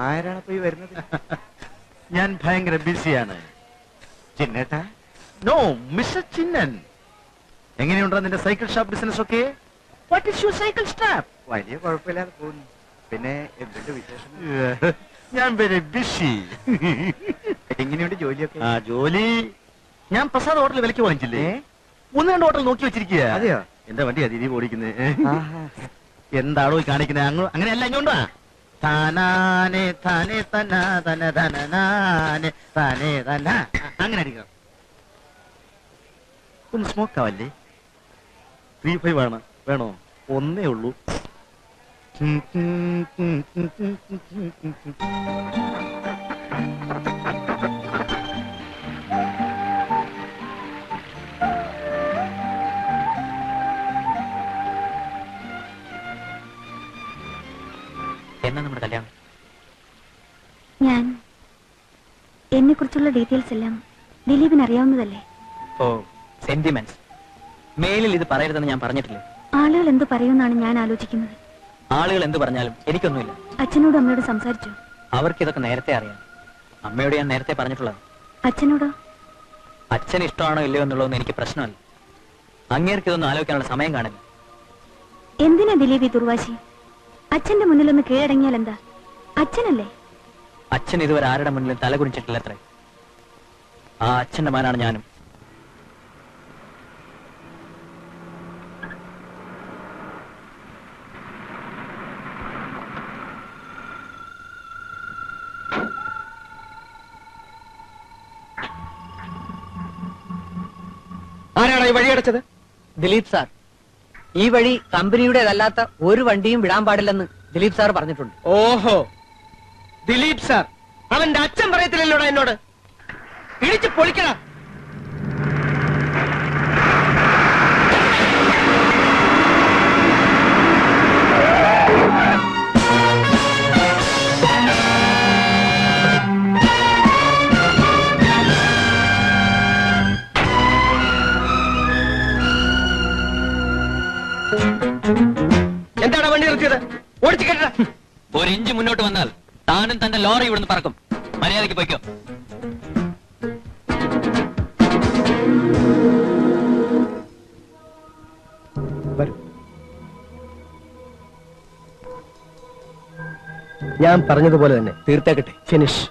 ആരാണപ്പോ ഈ വരുന്നത്? ഞാൻ ഭയങ്കര ബിസിയാണ്. ചിന്നേട്ടാ? No, mister Chinnan. എങ്ങനെയുണ്ടോ നിന്റെ സൈക്കിൾ ഷോപ്പ് ബിസിനസ് ഒക്കെ? What is your cycle shop? വലിയ കുഴപ്പമില്ലാതെ പോകുന്നു. പിന്നെ എന്തുണ്ട് വിശേഷം? ഞാൻ വെരി ബിസി. എങ്ങനെയുണ്ട് ജോലിയൊക്കെ? ജോലി ഞാൻ പ്രസാദ് ഹോട്ടൽ വിലക്ക് വാങ്ങിച്ചില്ലേ? ഒന്ന് രണ്ട് ഹോട്ടൽ നോക്കി വെച്ചിരിക്കുക. അതെയോ? എന്റെ വണ്ടി അതിരി ഓടിക്കുന്നത്. എന്താണോ ഈ കാണിക്കുന്നത്? അങ്ങനെയല്ല, ഇങ്ങോട്ടാ. താനാനെ താനെ തന തന തനാനെ താനെ തന. അങ്ങനെ അടിക്കണം. ഒന്ന് സ്മോക്ക് ആവല്ലേ? 3-5 ആണ്. വേണോ? ഒന്നേ ഉള്ളൂ. എന്നാ നമ്മുടെ കല്യാണം? ഞാൻ എന്നെ കുറിച്ചുള്ള ഡീറ്റെയിൽസ് എല്ലാം ദിലീപിന് അറിയാവുന്നതല്ലേ? ഓ, സെന്റിമെന്റ്സ്. മേലിൽ ഇത് പറയരുതെന്ന് ഞാൻ പറഞ്ഞിട്ടില്ലേ? ആളുകൾ എന്ത് പറയുമെന്നാണ് ഞാൻ ആലോചിക്കുന്നത്. ആളുകൾ എന്ത് പറഞ്ഞാലും എനിക്കൊന്നുമില്ല. അച്ഛനോടും അമ്മയോടും സംസാരിച്ചു? അവർക്ക് ഇതൊക്കെ നേരത്തെ അറിയാം. അമ്മയോട് ഞാൻ നേരത്തെ പറഞ്ഞിട്ടുള്ളത്. അച്ഛനോടോ? അച്ഛന് ഇഷ്ടമാണോ ഇല്ലയോ എന്നുള്ളതൊന്നും എനിക്ക് പ്രശ്നമല്ല. അങ്ങേർക്ക് ഇതൊന്നും ആലോചിക്കാനുള്ള സമയം കാണില്ല. എന്തിനാ ദിലീപ് ഈ ദുർവാശി? അച്ഛന്റെ മുന്നിലൊന്ന് കീഴടങ്ങിയാൽ എന്താ? അച്ഛനല്ലേ? അച്ഛൻ ഇതുവരെ ആരുടെ മുന്നിലും തലകുനിച്ചിട്ടില്ല അത്രേ. ആ അച്ഛന്റെ മകനാണ് ഞാനും. ആരാണ് ഈ വഴി അടച്ചത്? ദിലീപ് സാർ. ഈ വഴി കമ്പനിയുടേതല്ലാത്ത ഒരു വണ്ടിയും വിടാൻ പാടില്ലെന്ന് ദിലീപ് സാർ പറഞ്ഞിട്ടുണ്ട്. ഓഹോ, ദിലീപ് സാർ. അവന്റെ അച്ഛൻ പറയത്തില്ലല്ലോടാ എന്നോട്. ഇടിച്ച് പൊളിക്കടാ. എന്താണ് വണ്ടി നിർത്തിയത്? ഓടിച്ചു കേട്ട. ഒരു ഇഞ്ച് മുന്നോട്ട് വന്നാൽ താനും തന്റെ ലോറി ഇവിടുന്ന് പറക്കും. മര്യാദയ്ക്ക് പോയിക്കോ. ഞാൻ പറഞ്ഞതുപോലെ തന്നെ തീർത്തേക്കട്ടെ. ഫിനിഷ്.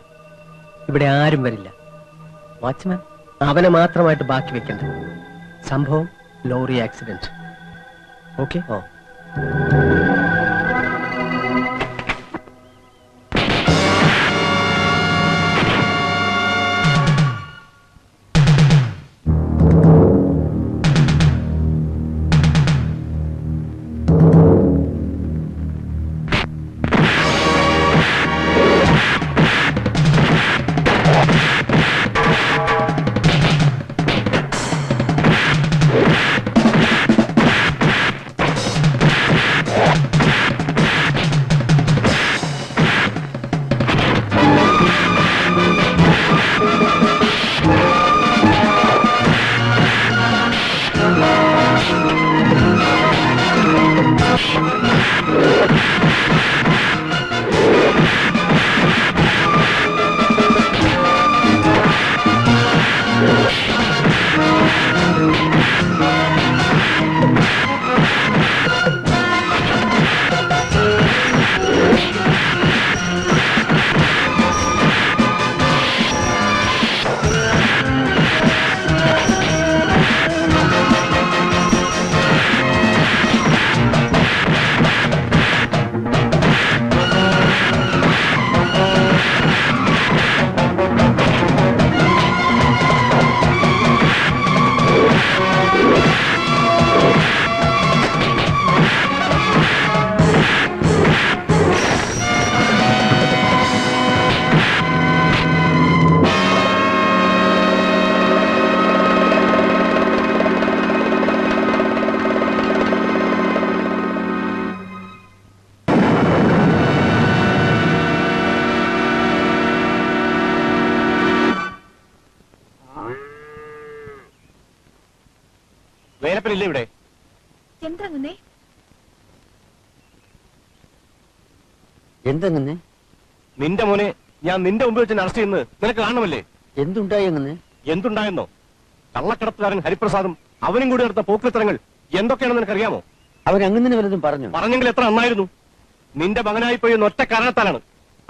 ഇവിടെ ആരും വരില്ല. വാച്ച്മാൻ അവനെ മാത്രമായിട്ട് ബാക്കി വെക്കണ്ട. സംഭവം ലോറി ആക്സിഡന്റ്. ഓക്കെ? ഓ. വേലപ്പനില്ലേ ഇവിടെ? എന്തെങ്ങനെ? നിന്റെ മോനെ ഞാൻ നിന്റെ മുമ്പിൽ വെച്ച് അറസ്റ്റ് ചെയ്യുന്നത് നിനക്ക് കാണണമല്ലേ? എന്തുണ്ടായി അങ്ങനെ? എന്തുണ്ടായെന്നോ? കള്ളക്കടത്തുകാരൻ ഹരിപ്രസാദും അവനും കൂടി നടത്ത പോക്രിത്തരങ്ങൾ എന്തൊക്കെയാണെന്ന് നിനക്കറിയാമോ? അവരങ്ങനെ വല്ലതും പറഞ്ഞു? പറഞ്ഞെങ്കിൽ എത്ര നന്നായിരുന്നു. നിന്റെ മകനായി പോയി ഒറ്റ കാരണത്താലാണ്.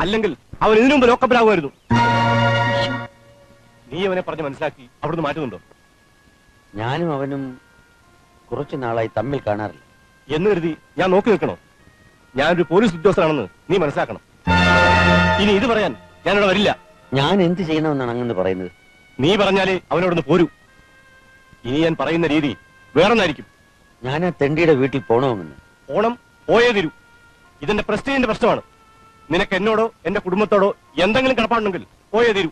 അല്ലെങ്കിൽ അവൻ ഇതിനു മുമ്പ് ലോക്കപ്പിലാകുമായിരുന്നു. നീ അവനെ പറഞ്ഞ് മനസ്സിലാക്കി അവിടുന്ന് മാറ്റുന്നുണ്ടോ? ഞാനും അവനും കുറച്ചു നാളായി തമ്മിൽ കാണാറില്ല എന്ന് കരുതി ഞാൻ നോക്കി നിൽക്കണോ? ഞാനൊരു പോലീസ് ഉദ്യോഗസ്ഥനാണെന്ന് നീ മനസ്സിലാക്കണം. ഇനി ഇത് പറയാൻ ഞാനിവിടെ വരില്ല. ഞാൻ എന്ത് ചെയ്യണമെന്നാണ് അങ്ങനെ പറയുന്നത്? നീ പറഞ്ഞാലേ അവനോടൊന്ന് പോരൂ. ഇനി ഞാൻ പറയുന്ന രീതി വേറൊന്നായിരിക്കും. ഞാൻ ആ തെണ്ടിയുടെ വീട്ടിൽ പോണമെന്ന്. ഓണം പോയേ തീരൂ. ഇതെന്റെ പ്രസ്റ്റീജിന്റെ പ്രശ്നമാണ്. നിനക്ക് എന്നോടോ എന്റെ കുടുംബത്തോടോ എന്തെങ്കിലും കടപ്പാടുണ്ടെങ്കിൽ പോയേ തീരൂ.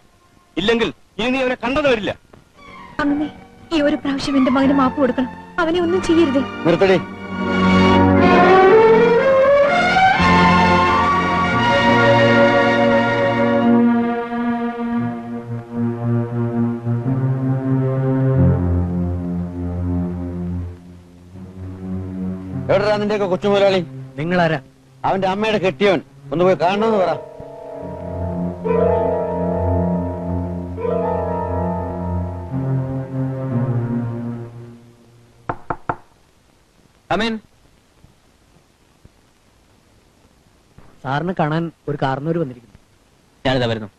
ഇല്ലെങ്കിൽ ഇനി നീ അവനെ കണ്ടെന്ന് വരില്ല. അങ്ങനെ ഈ ഒരു പ്രാവശ്യം എന്റെ മകന് മാപ്പ് കൊടുക്കണം. അവനെ ഒന്നും ചെയ്യരുത്. നിർത്തടേ. എവിടെടാ നിന്റെയൊക്കെ കൊച്ചു മുതലാളി? നിങ്ങളാരാ? അവന്റെ അമ്മയുടെ കെട്ടിയവൻ. ഒന്ന് പോയി കാണണമെന്ന് പറ. അമീൻ, സാറിനെ കാണാൻ ഒരു കാരണവര് വന്നിരിക്കുന്നു. ഞാനിതാ വരുന്നു.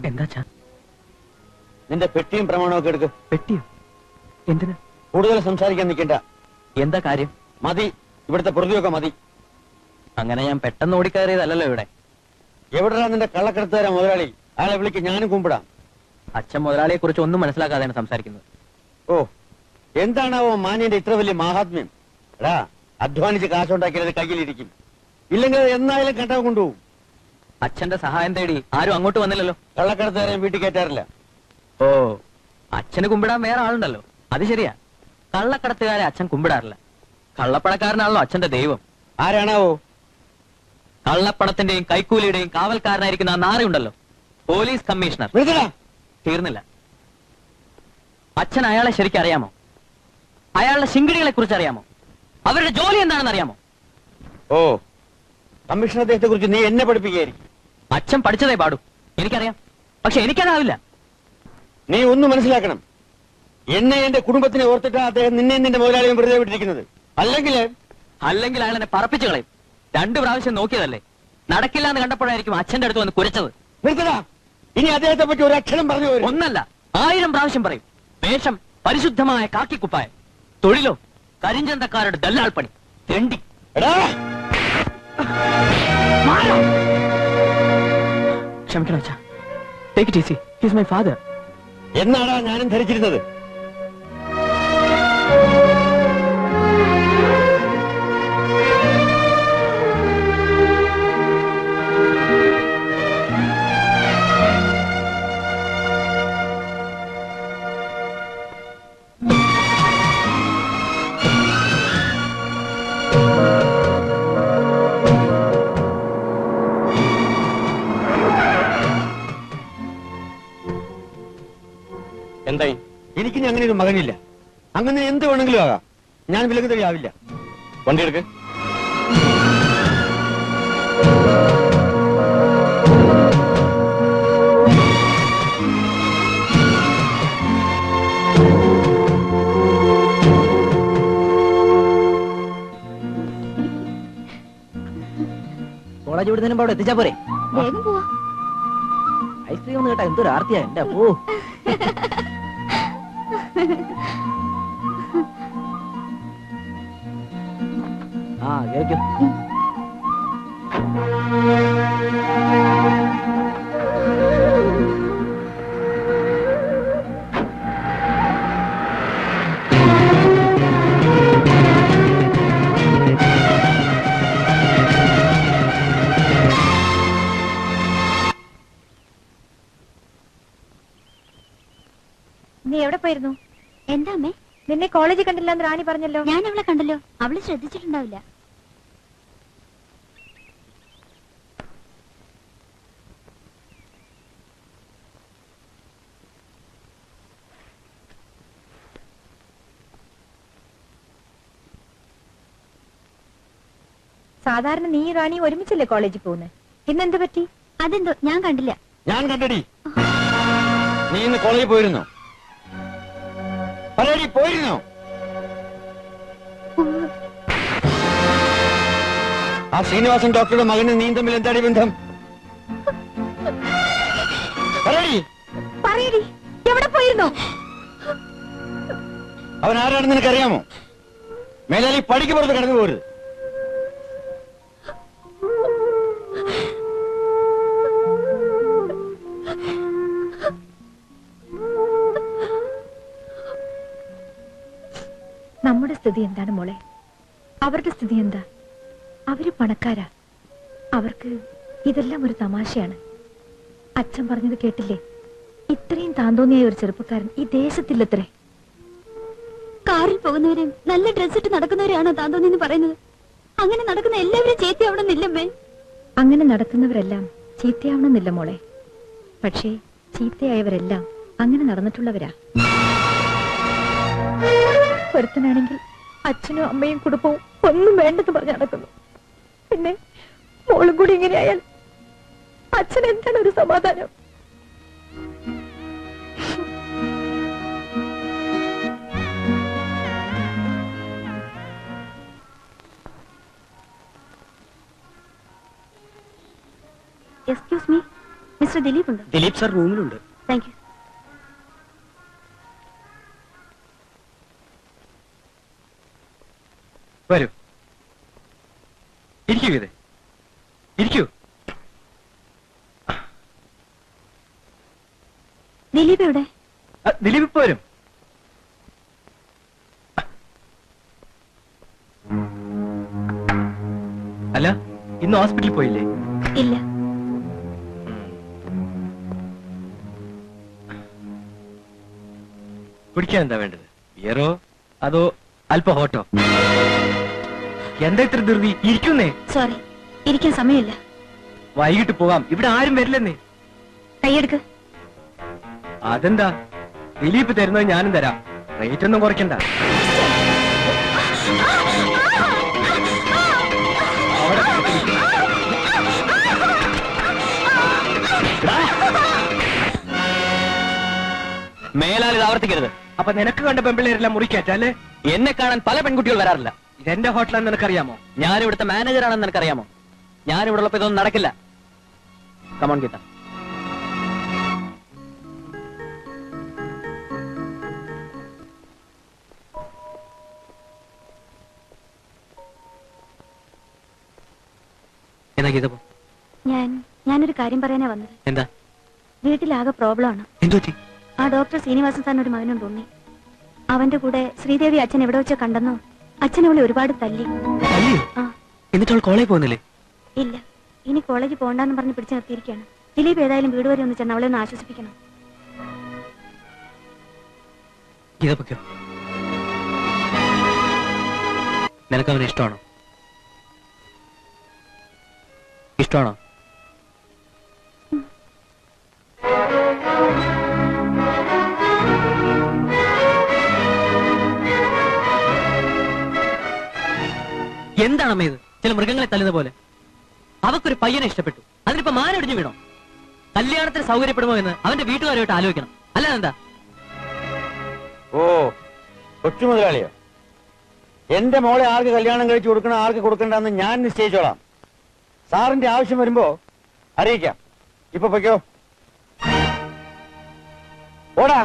എന്താ? നിന്റെ പെട്ടിയും പ്രമാണവും ഒക്കെ എടുക്ക്. പെട്ടിയോ? എന്തിനാ? കൂടുതൽ സംസാരിക്കാൻ നിൽക്കണ്ട. എന്താ കാര്യം? മതി, ഇവിടുത്തെ പ്രതിയൊക്കെ മതി. അങ്ങനെ ഞാൻ പെട്ടെന്ന് ഓടിക്കയറിയതല്ലോ ഇവിടെ. എവിടെടാ നിന്റെ കള്ളക്കടത്തുകാരാ മുതലാളി? അയാളെ വിളിക്ക്, ഞാനും കുമ്പിടാം. അച്ഛൻ മുതലാളിയെ കുറിച്ച് ഒന്നും മനസ്സിലാക്കാതെയാണ് സംസാരിക്കുന്നത്. ഓ, എന്താണാവോ മാന്യന്റെ ഇത്ര വലിയ മഹാത്മ്യം? എടാ, അധ്വാനിച്ച് കാശുണ്ടാക്കിയത് കയ്യിലിരിക്കും. ഇല്ലെങ്കിൽ എന്നായാലും കണ്ടവ കൊണ്ടുപോകും. അച്ഛന്റെ സഹായം തേടി ആരും അങ്ങോട്ട് വന്നില്ലല്ലോ. കള്ളക്കടത്തുകാരെയും വീട്ടിൽ കയറ്റാറില്ല. ഓ, അച്ഛന് കുമ്പിടാൻ വേറെ ആളുണ്ടല്ലോ. അത് ശരിയാ. കള്ളക്കടത്തുകാരെ അച്ഛൻ കുമ്പിടാറില്ല. കള്ളപ്പണക്കാരനാണല്ലോ അച്ഛന്റെ ദൈവം. ആരാണാവോ? കള്ളപ്പണത്തിന്റെയും കൈക്കൂലിയുടെയും കാവൽക്കാരനായിരിക്കുന്ന ആ നാറയുണ്ടല്ലോ, പോലീസ് കമ്മീഷണർ. തീർന്നില്ല. അച്ഛൻ അയാളെ ശരിക്കും അറിയാമോ? അയാളുടെ ശിങ്കിടികളെ കുറിച്ച് അറിയാമോ? അവരുടെ ജോലി എന്താണെന്ന് അറിയാമോ? ഓ, കമ്മീഷണർ അദ്ദേഹത്തെ കുറിച്ച് നീ എന്നെ പഠിപ്പിക്കുകയായിരിക്കും. അച്ഛൻ പഠിച്ചതേ പാടൂ. എനിക്കറിയാം, പക്ഷെ എനിക്കതാവില്ല. നീ ഒന്ന് മനസ്സിലാക്കണം. എന്നെ എന്റെ കുടുംബത്തിനെ ഓർത്തിട്ടാ അദ്ദേഹം നിന്നെ നിന്റെ മുതലാളിയും വെറുതെ വിട്ടിരിക്കുന്നത്. അല്ലെങ്കിൽ അയാൾ എന്നെ പറപ്പിച്ചു കളയും. 2 പ്രാവശ്യം നോക്കിയതല്ലേ. നടക്കില്ല എന്ന് കണ്ടപ്പോഴായിരിക്കും അച്ഛന്റെ അടുത്ത് വന്ന് കുരച്ചത്. നിർത്തടാ. ഇനി അദ്ദേഹത്തെ പറ്റി ഒരു അക്ഷരം പറഞ്ഞു വരും. ഒന്നല്ല, 1000 പ്രാവശ്യം പറയും. വേഷം പരിശുദ്ധമായ കാക്കിക്കുപ്പായം, തൊഴിലോ കരിഞ്ചന്തക്കാരുടെ ദല്ലാൾ പണി, തെണ്ടി. എടാ, ക്ഷമിക്കണം അച്ഛാ. Take it easy. He is my father. എന്നാടാ ഞാനും ധരിച്ചിരുന്നത്. എന്തായി? എനിക്കിനി അങ്ങനെ ഒരു മകനില്ല. അങ്ങനെ എന്ത് വേണമെങ്കിലും ആകാം. ഞാൻ വിലകുതലിയാവില്ല. വണ്ടി എടുക്ക്. കോളേജ് വിടുന്നതിന് അവിടെ എത്തിച്ചാ പോരെ? വേഗം പോവാ. ഐസ്ക്രീം ഒന്ന് കേട്ടാ എന്തൊരു ആർത്തിയാ എന്റെ. പോ. ആ കേൾക്കും. നീ എവിടെ പോയിരുന്നു? എന്താ അമ്മേ? നിന്നെ കോളേജിൽ കണ്ടില്ല എന്ന് റാണി പറഞ്ഞല്ലോ. ഞാൻ അവളെ കണ്ടല്ലോ. അവള് ശ്രദ്ധിച്ചിട്ടുണ്ടാവില്ല. സാധാരണ നീ റാണി ഒരുമിച്ചല്ലേ കോളേജിൽ പോകുന്നത്? ഇന്നെന്ത് പറ്റി? അതെന്തോ ഞാൻ കണ്ടില്ല. ഞാൻ കണ്ടടി. നീ ഇന്ന് കോളേജിൽ പോയിരുന്നോ? പറയടി, പോയിരുന്നോ? ആ ശ്രീനിവാസൻ ഡോക്ടറുടെ മകന് നീ തമ്മിൽ എന്താണ് ബന്ധം? പറയടി, എവിടെ പോയിരുന്നോ? അവൻ ആരാണെന്ന് നിനക്കറിയാമോ? മേലാലി പടിക്ക് പുറത്ത് കടന്നു പോരുത്. നമ്മുടെ സ്ഥിതി എന്താണ് മോളെ? അവരുടെ സ്ഥിതി എന്താ? അവര് പണക്കാരാ. അവർക്ക് ഇതെല്ലാം ഒരു തമാശയാണ്. അച്ഛൻ പറഞ്ഞത് കേട്ടില്ലേ? ഇത്രയും താന്തോന്നിയായ ഒരു ചെറുപ്പക്കാരൻ ഈ ദേശത്തില്ലത്രേ. കാറിൽ പോകുന്നവരും നല്ല ഡ്രസ് ഇട്ട് നടക്കുന്നവരാണോ താന്തോന്നിന്ന് പറയുന്നത്? അങ്ങനെ നടക്കുന്ന എല്ലാവരും ചീത്തയാവണമെന്നില്ലമ്മേ. അങ്ങനെ നടക്കുന്നവരെല്ലാം ചീത്തയാവണമെന്നില്ല മോളെ. പക്ഷേ ചീത്തയായവരെല്ലാം അങ്ങനെ നടന്നിട്ടുള്ളവരാ. ഒരുത്തനാണെങ്കിൽ അച്ഛനും അമ്മയും കുടുംബവും ഒന്നും വേണ്ടെന്ന് പറഞ്ഞ് നടക്കുന്നു. പിന്നെ മോളും കൂടി ഇങ്ങനെയായാൽ അച്ഛൻ എന്താണ് ഒരു സമാധാനം? എക്സ്ക്യൂസ് മീ, മിസ്റ്റർ ദിലീപ് ഉണ്ടോ? ദിലീപ് സർ റൂമിലുണ്ട്. Thank you. വരൂ, ഇരിക്കൂ. ഇത് ഇരിക്കൂ. ദിലീപ് എവിടെ? ദിലീപ് ഇപ്പൊ വരും. അല്ല, ഇന്ന് ഹോസ്പിറ്റലിൽ പോയില്ലേ? ഇല്ല. കുടിക്കാൻ എന്താ വേണ്ടത്? ബിയറോ അതോ അല്പ ഹോട്ടോ? എന്താ ഇത്ര ധൃതി? ഇരിക്കുന്നേ. സോറി, ഇരിക്കാൻ സമയമില്ല. വൈകിട്ട് പോകാം, ഇവിടെ ആരും വരില്ലെന്നേ. കൈയെടുക്ക്. അതെന്താ? ദിലീപ് തരുന്നത് ഞാനും തരാം. റേറ്റ് ഒന്നും കുറയ്ക്കണ്ട. മേലാൽ ഇത് ആവർത്തിക്കരുത്. അപ്പൊ നിനക്ക് കണ്ട പെമ്പിള്ളേരെല്ലാം മുറിക്കാറ്റല്ലേ? എന്നെ കാണാൻ പല പെൺകുട്ടികൾ വരാറില്ല. ഇതെന്റെ ഹോട്ടലാണെന്ന് നിനക്കറിയാമോ? ഞാൻ ഇവിടുത്തെ മാനേജറാണെന്ന് നിനക്കറിയാമോ? ഞാൻ ഇവിടെ ഉള്ളപ്പോ ഇതൊന്നും നടക്കില്ല. കമോൺ ഗീത. എന്നാ ഗീത പോ. ഞാനൊരു കാര്യം പറയാനാ വന്നത്. എന്താ? വീട്ടിലാകെ പ്രോബ്ലം ആണ്. എന്തു പറ്റി? ആ ഡോക്ടർ ശ്രീനിവാസൻ സാറിന് ഒരു മകനും തോന്നി. അവന്റെ കൂടെ ശ്രീദേവി അച്ഛൻ എവിടെ വെച്ച് കണ്ടെന്നോ അച്ഛൻ അവളെ ഒരുപാട് തല്ലി. ആ. എന്നിട്ട് അവൾ കോളേജിൽ പോകുന്നില്ലേ? ഇല്ല, ഇനി കോളേജിൽ പോകണ്ടെന്ന് പറഞ്ഞ് പിടിച്ചു നിർത്തിയിരിക്കുകയാണ്. ദിലീപ് ഏതായാലും വീട് വരെ ഒന്ന് ചെന്ന് അവളെ ഒന്ന് ആശ്വസിപ്പിക്കണം. ഗീത പൊക്കോ. നിനക്ക് അവനെ ഇഷ്ടമാണോ? ഇഷ്ടമാണോ? എന്താണമ്മ ഇത്? ചില മൃഗങ്ങളെ തല്ലുന്ന പോലെ. അവക്കൊരു പയ്യനെ ഇഷ്ടപ്പെട്ടു, അതിനിപ്പോ മാനൊടിഞ്ഞു വീണോ? കല്യാണത്തിന് സൗകര്യപ്പെടുമോ എന്ന് അവന്റെ വീട്ടുകാരുമായിട്ട് ആലോചിക്കണം. അല്ലാതെന്താ? ഓ, കൊച്ചു മുതലാളിയോ? എന്റെ മോളെ ആർക്ക് കല്യാണം കഴിച്ചു കൊടുക്കണം, ആർക്ക് കൊടുക്കണ്ടെന്ന് ഞാൻ നിശ്ചയിച്ചോളാം. സാറിന്റെ ആവശ്യം വരുമ്പോ അറിയിക്കാം. ഇപ്പൊ പൊയ്ക്കോ. ഓടാ.